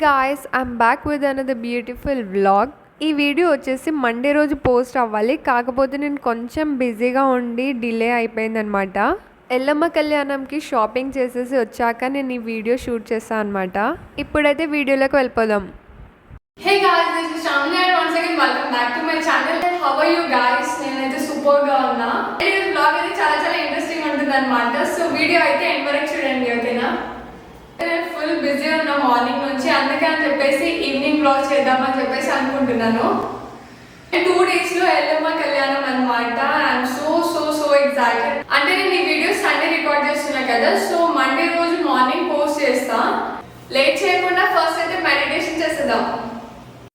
Guys, I'm back with another beautiful vlog. ఈ video వచ్చేసి Monday రోజు పోస్ట్ అవ్వాలి, కాకపోతే నేను కొంచెం బిజీగా ఉండి డిలే అయిపోయిందనమాట. ఎల్లమ్మ కళ్యాణంకి షాపింగ్ చేసేసి వచ్చాక నేను ఈ వీడియో షూట్ చేస్తాను అనమాట. ఇప్పుడైతే వీడియోలోకి వెళ్ళిపోదాం. Hey guys, this is Shamini and once again welcome back to my channel. How are you guys? నేనైతే సూపర్ గా ఉన్నా. ఈ వ్లాగ్ అయితే చాలా ఇంట్రెస్టింగ్ ఉంటుంది అనమాట. సో వీడియో అయితే ఎండ్ వరకు చూడండి, ఓకేనా? నేను ఫుల్ బిజీ ఉన్నా మార్నింగ్ నుంచి, అందుకే అని చెప్పేసి ఈవినింగ్ వ్లాగ్ చేద్దామని చెప్పేసి అనుకుంటున్నాను. 2 days లో ఎల్లమ్మ కళ్యాణం అనమాట. I'm so excited. అంటే నేను ఈ వీడియో సండే రికార్డ్ చేస్తున్నా కదా, సో మండే రోజు మార్నింగ్ పోస్ట్ చేస్తా. లేట్ చేయకుండా ఫస్ట్ అయితే మెడిటేషన్ చేసేద్దాం.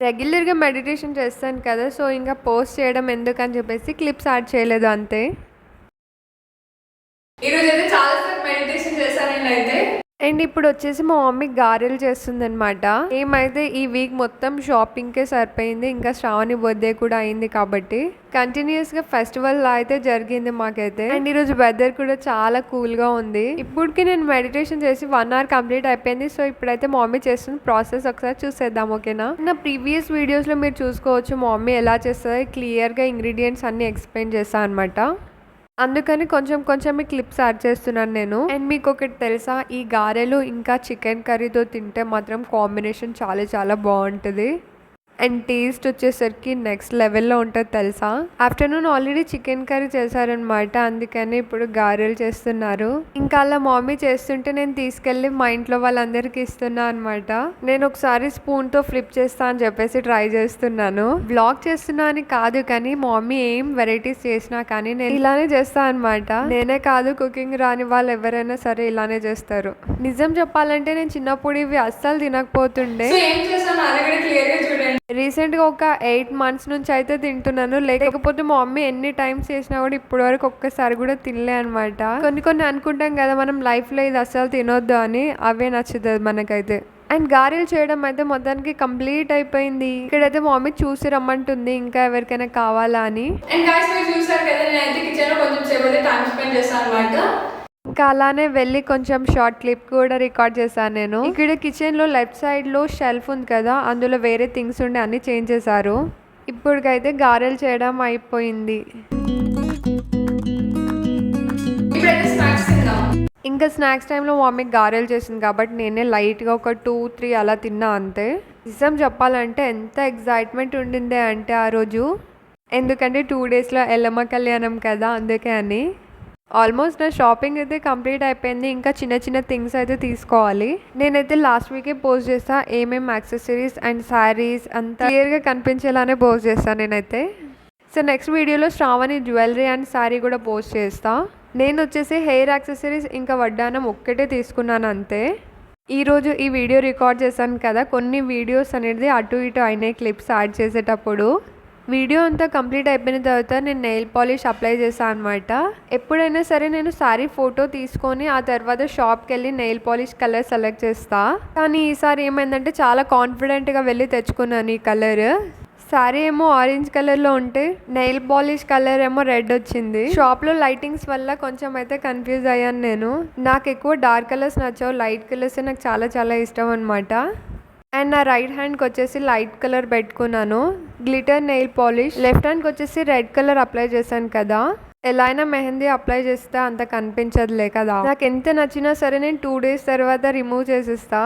రెగ్యులర్గా మెడిటేషన్ చేస్తాను కదా, సో ఇంకా పోస్ట్ చేయడం ఎందుకని చెప్పేసి క్లిప్స్ యాడ్ చేయలేదు అంతే. ఈరోజు అయితే చాలాసేపు మెడిటేషన్ చేశాను నేనైతే. అండ్ ఇప్పుడు వచ్చేసి మా మమ్మీ గారెలు చేస్తుంది అనమాట. ఏమైతే ఈ వీక్ మొత్తం షాపింగ్కే సరిపోయింది, ఇంకా శ్రావణి బర్త్డే కూడా అయింది కాబట్టి కంటిన్యూస్గా ఫెస్టివల్ లా అయితే జరిగింది మాకైతే. అండ్ ఈరోజు వెదర్ కూడా చాలా కూల్గా ఉంది. ఇప్పటికి నేను మెడిటేషన్ చేసి 1 hour కంప్లీట్ అయిపోయింది. సో ఇప్పుడైతే మా మమ్మీ చేస్తున్న ప్రాసెస్ ఒకసారి చూసేద్దాం, ఓకేనా? నా ప్రీవియస్ వీడియోస్లో మీరు చూసుకోవచ్చు మా మమ్మీ ఎలా చేస్తుందో క్లియర్గా ఇంగ్రీడియంట్స్ అన్ని ఎక్స్ప్లెయిన్ చేస్తాను అనమాట. అందుకని కొంచెం క్లిప్స్ యాడ్ చేస్తున్నాను నేను. అండ్ మీకు ఒకటి తెలుసా, ఈ గారెలు ఇంకా చికెన్ కర్రీతో తింటే మాత్రం కాంబినేషన్ చాలా బాగుంటుంది. అండ్ టేస్ట్ వచ్చేసరికి నెక్స్ట్ లెవెల్లో ఉంటుంది తెలుసా. ఆఫ్టర్నూన్ ఆల్రెడీ చికెన్ కర్రీ చేశారనమాట, అందుకని ఇప్పుడు గారెలు చేస్తున్నారు. ఇంకా అలా మమ్మీ చేస్తుంటే నేను తీసుకెళ్ళి మా ఇంట్లో వాళ్ళందరికీ ఇస్తున్నా అనమాట. నేను ఒకసారి స్పూన్తో ఫ్లిప్ చేస్తా అని చెప్పేసి ట్రై చేస్తున్నాను. వ్లాగ్ చేస్తున్నా అని కాదు, కానీ మమ్మీ ఏం వెరైటీస్ చేసినా కానీ నేను ఇలానే చేస్తా అనమాట. నేనే కాదు, కుకింగ్ రాని వాళ్ళు ఎవరైనా సరే ఇలానే చేస్తారు. నిజం చెప్పాలంటే నేను చిన్నప్పుడు ఇవి అస్సలు తినకపోతుండే. రీసెంట్గా ఒక 8 months నుంచి అయితే తింటున్నాను. లేకపోతే మా మమ్మీ ఎన్ని టైమ్స్ చేసినా కూడా ఇప్పటి వరకు ఒక్కసారి కూడా తినలే అనమాట. కొన్ని అనుకుంటాం కదా మనం లైఫ్లో ఇది అస్సలు తినొద్దు అని, అవే నచ్చుతుంది మనకైతే. అండ్ గారెలు చేయడం అయితే మొత్తానికి కంప్లీట్ అయిపోయింది. ఇక్కడైతే మా మమ్మీ చూసి రమ్మంటుంది ఇంకా ఎవరికైనా కావాలా అని. అండ్ గాయ్స్ మీరు చూసారు కదా, నేనైతే కిచెన్లో కొంచెం సేపు అయితే టైం స్పెండ్ చేస్తాను అనమాట. ఇంకా అలానే వెళ్ళి కొంచెం షార్ట్ క్లిప్ కూడా రికార్డ్ చేశాను నేను. ఇక్కడ కిచెన్లో లెఫ్ట్ సైడ్లో షెల్ఫ్ ఉంది కదా, అందులో వేరే థింగ్స్ ఉండే అన్ని చేంజ్ చేశారు. ఇప్పటికైతే గారెలు చేయడం అయిపోయింది. ఇంకా స్నాక్స్ టైంలో మమ్మీ గారెలు చేసింది కాబట్టి నేనే లైట్గా ఒక 2-3 అలా తిన్నా అంతే. నిజం చెప్పాలంటే ఎంత ఎగ్జైట్మెంట్ ఉండిందే అంటే ఆ రోజు, ఎందుకంటే 2 daysలో ఎల్లమ్మ కళ్యాణం కదా, అందుకే అని. ఆల్మోస్ట్ నా షాపింగ్ అయితే కంప్లీట్ అయిపోయింది. ఇంకా చిన్న థింగ్స్ అయితే తీసుకోవాలి. నేనైతే లాస్ట్ వీకే పోస్ట్ చేస్తా ఏమేమి యాక్సెసరీస్ అండ్ శారీస్ అంతా క్లియర్గా కనిపించేలానే పోస్ట్ చేస్తాను నేనైతే. సో నెక్స్ట్ వీడియోలో శ్రావణి జ్యువెలరీ అండ్ శారీ కూడా పోస్ట్ చేస్తా. నేను వచ్చేసి హెయిర్ యాక్సెసరీస్ ఇంకా వడ్డానం ఒక్కటే తీసుకున్నాను అంతే. ఈరోజు ఈ వీడియో రికార్డ్ చేశాను కదా, కొన్ని వీడియోస్ అనేది అటు ఇటు అయినాయి క్లిప్స్ యాడ్ చేసేటప్పుడు. వీడియో అంతా కంప్లీట్ అయిపోయిన తర్వాత నేను నెయిల్ పాలిష్ అప్లై చేశాను అనమాట. ఎప్పుడైనా సరే నేను శారీ ఫోటో తీసుకొని ఆ తర్వాత షాప్కి వెళ్ళి నెయిల్ పాలిష్ కలర్ సెలెక్ట్ చేస్తా. కానీ ఈసారి ఏమైందంటే చాలా కాన్ఫిడెంట్గా వెళ్ళి తెచ్చుకున్నాను ఈ కలర్. శారీ ఏమో ఆరెంజ్ కలర్లో ఉంటే నెయిల్ పాలిష్ కలర్ ఏమో రెడ్ వచ్చింది. షాప్లో లైటింగ్స్ వల్ల కొంచెం అయితే కన్ఫ్యూజ్ అయ్యాను నేను. నాకు ఎక్కువ డార్క్ కలర్స్ నచ్చావు, లైట్ కలర్స్ నాకు చాలా ఇష్టం అనమాట. అండ్ నా రైట్ హ్యాండ్కి వచ్చేసి లైట్ కలర్ పెట్టుకున్నాను గ్లిటర్ నెయిల్ పాలిష్. లెఫ్ట్ హ్యాండ్కి వచ్చేసి రెడ్ కలర్ అప్లై చేశాను కదా. ఎలా అయినా మెహందీ అప్లై చేస్తే అంత కనిపించదులే కదా. నాకు ఎంత నచ్చినా సరే నేను 2 days తర్వాత రిమూవ్ చేసేస్తా.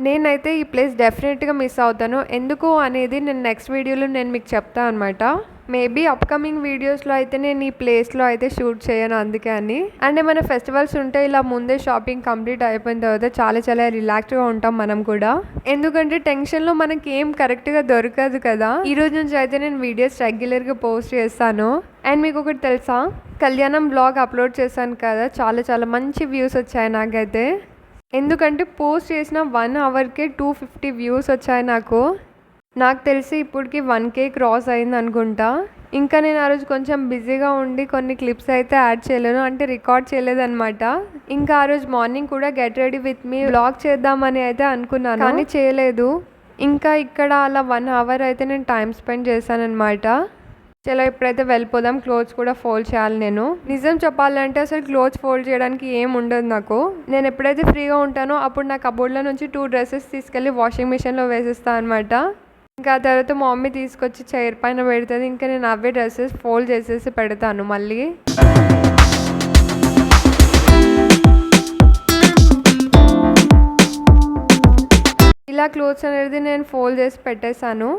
నేనైతే ఈ ప్లేస్ డెఫినెట్గా మిస్ అవుతాను. ఎందుకు అనేది నేను నెక్స్ట్ వీడియోలో నేను మీకు చెప్తాను అనమాట. మేబీ అప్కమింగ్ వీడియోస్లో అయితే నేను ఈ ప్లేస్లో అయితే షూట్ చేయను, అందుకే అని. అండ్ ఏమైనా ఫెస్టివల్స్ ఉంటే ఇలా ముందే షాపింగ్ కంప్లీట్ అయిపోయిన తర్వాత చాలా రిలాక్స్గా ఉంటాం మనం కూడా. ఎందుకంటే టెన్షన్లో మనకి ఏం కరెక్ట్గా దొరకదు కదా. ఈ రోజు నుంచి అయితే నేను వీడియోస్ రెగ్యులర్గా పోస్ట్ చేస్తాను. అండ్ మీకు ఒకటి తెలుసా, కళ్యాణం బ్లాగ్ అప్లోడ్ చేశాను కదా, చాలా మంచి వ్యూస్ వచ్చాయి నాకైతే. ఎందుకంటే పోస్ట్ చేసిన 1 hourకే 250 views వచ్చాయి నాకు తెలిసి ఇప్పటికి 1K క్రాస్ అయింది అనుకుంటా. ఇంకా నేను ఆ రోజు కొంచెం బిజీగా ఉండి కొన్ని క్లిప్స్ అయితే యాడ్ చేయలేను, అంటే రికార్డ్ చేయలేదన్నమాట. ఇంకా ఆ రోజు మార్నింగ్ కూడా get ready with me vlog చేద్దామని అయితే అనుకున్నాను, కానీ చేయలేదు. ఇంకా ఇక్కడ అలా 1 hour అయితే నేను టైం స్పెండ్ చేశాను అనమాట. చలో ఇప్పుడైతే వెళ్ళిపోదాం. క్లోత్స్ కూడా ఫోల్డ్ చేయాలి నేను. నిజం చెప్పాలంటే అసలు క్లోత్స్ ఫోల్డ్ చేయడానికి ఏం ఉండదు నాకు. నేను ఎప్పుడైతే ఫ్రీగా ఉంటానో అప్పుడు నా కబోర్డ్లో నుంచి 2 డ్రెస్సెస్ తీసుకెళ్ళి వాషింగ్ మిషన్లో వేసేస్తాను అనమాట. ఇంకా ఆ తర్వాత మా మమ్మీ తీసుకొచ్చి చైర్ పైన పెడుతుంది. ఇంకా నేను అవే డ్రెస్సెస్ ఫోల్డ్ చేసేసి పెడతాను మళ్ళీ. ఇలా క్లోత్స్ అనేది నేను ఫోల్డ్ చేసి పెట్టేశాను.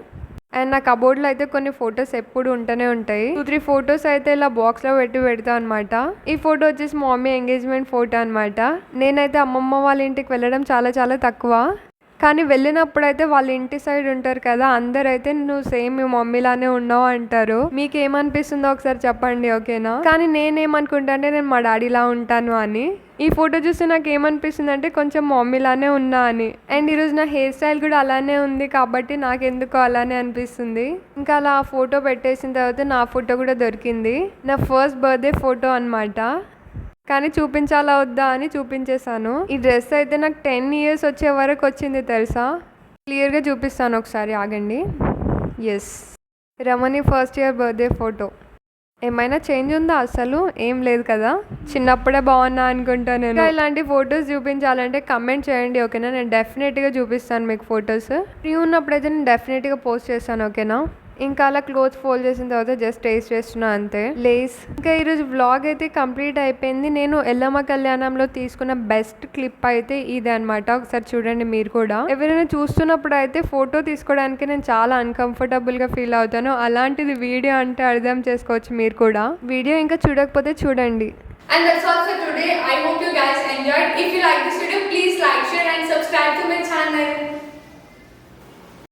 అండ్ నా కబోర్డ్లో అయితే కొన్ని ఫొటోస్ ఎప్పుడు ఉంటూనే ఉంటాయి. 2-3 ఫొటోస్ అయితే ఇలా బాక్స్లో పెడతా అనమాట. ఈ ఫోటో వచ్చేసి మా మమ్మీ ఎంగేజ్మెంట్ ఫోటో అనమాట. నేనైతే అమ్మమ్మ వాళ్ళ ఇంటికి వెళ్ళడం చాలా చాలా తక్కువ. కానీ వెళ్ళినప్పుడు అయితే వాళ్ళ ఇంటి సైడ్ ఉంటారు కదా, అందరైతే నువ్వు సేమ్ మీ మమ్మీలానే ఉన్నావు అంటారు. మీకు ఏమనిపిస్తుందో ఒకసారి చెప్పండి, ఓకేనా? కానీ నేనేమనుకుంటా అంటే నేను మా డాడీలా ఉంటాను అని. ఈ ఫోటో చూస్తే నాకు ఏమనిపిస్తుంది అంటే కొంచెం మమ్మీలానే ఉన్నా అని. అండ్ ఈరోజు నా హెయిర్ స్టైల్ కూడా అలానే ఉంది కాబట్టి నాకు ఎందుకో అలానే అనిపిస్తుంది. ఇంకా అలా ఆ ఫోటో పెట్టేసిన తర్వాత నా ఫోటో కూడా దొరికింది. నా ఫస్ట్ బర్త్డే ఫోటో అనమాట. కానీ చూపించాలా వద్దా అని చూపించేశాను. ఈ డ్రెస్ అయితే నాకు 10 years వచ్చే వరకు వచ్చింది తెలుసా. క్లియర్గా చూపిస్తాను ఒకసారి, ఆగండి. ఎస్, రమణి ఫస్ట్ ఇయర్ బర్త్డే ఫోటో. ఏమైనా చేంజ్ ఉందా? అసలు ఏం లేదు కదా, చిన్నప్పుడే బాగున్నా అనుకుంటా నేను. ఇలాంటి ఫొటోస్ చూపించాలంటే కమెంట్ చేయండి, ఓకేనా? నేను డెఫినెట్గా చూపిస్తాను మీకు ఫొటోస్. ఫ్రీ ఉన్నప్పుడైతే నేను డెఫినెట్గా పోస్ట్ చేస్తాను, ఓకేనా? ఇంకా అలా క్లోత్స్ ఫోల్డ్ చేసిన తర్వాత జస్ట్ టేస్ట్ చేస్తున్నా అంతే. లేస్. ఇంకా ఈరోజు వ్లాగ్ అయితే కంప్లీట్ అయిపోయింది. నేను ఎల్లమ్మ కళ్యాణంలో తీసుకున్న బెస్ట్ క్లిప్ అయితే ఇదే అనమాట. ఒకసారి చూడండి మీరు కూడా. ఎవరైనా చూస్తున్నప్పుడు అయితే ఫోటో తీసుకోవడానికి నేను చాలా అన్కంఫర్టబుల్గా ఫీల్ అవుతాను. అలాంటిది వీడియో అంటే అర్థం చేసుకోవచ్చు మీరు కూడా. వీడియో ఇంకా చూడకపోతే చూడండి. And that's all for today. I hope you guys enjoyed. If you like this video, please like, share and subscribe to my channel.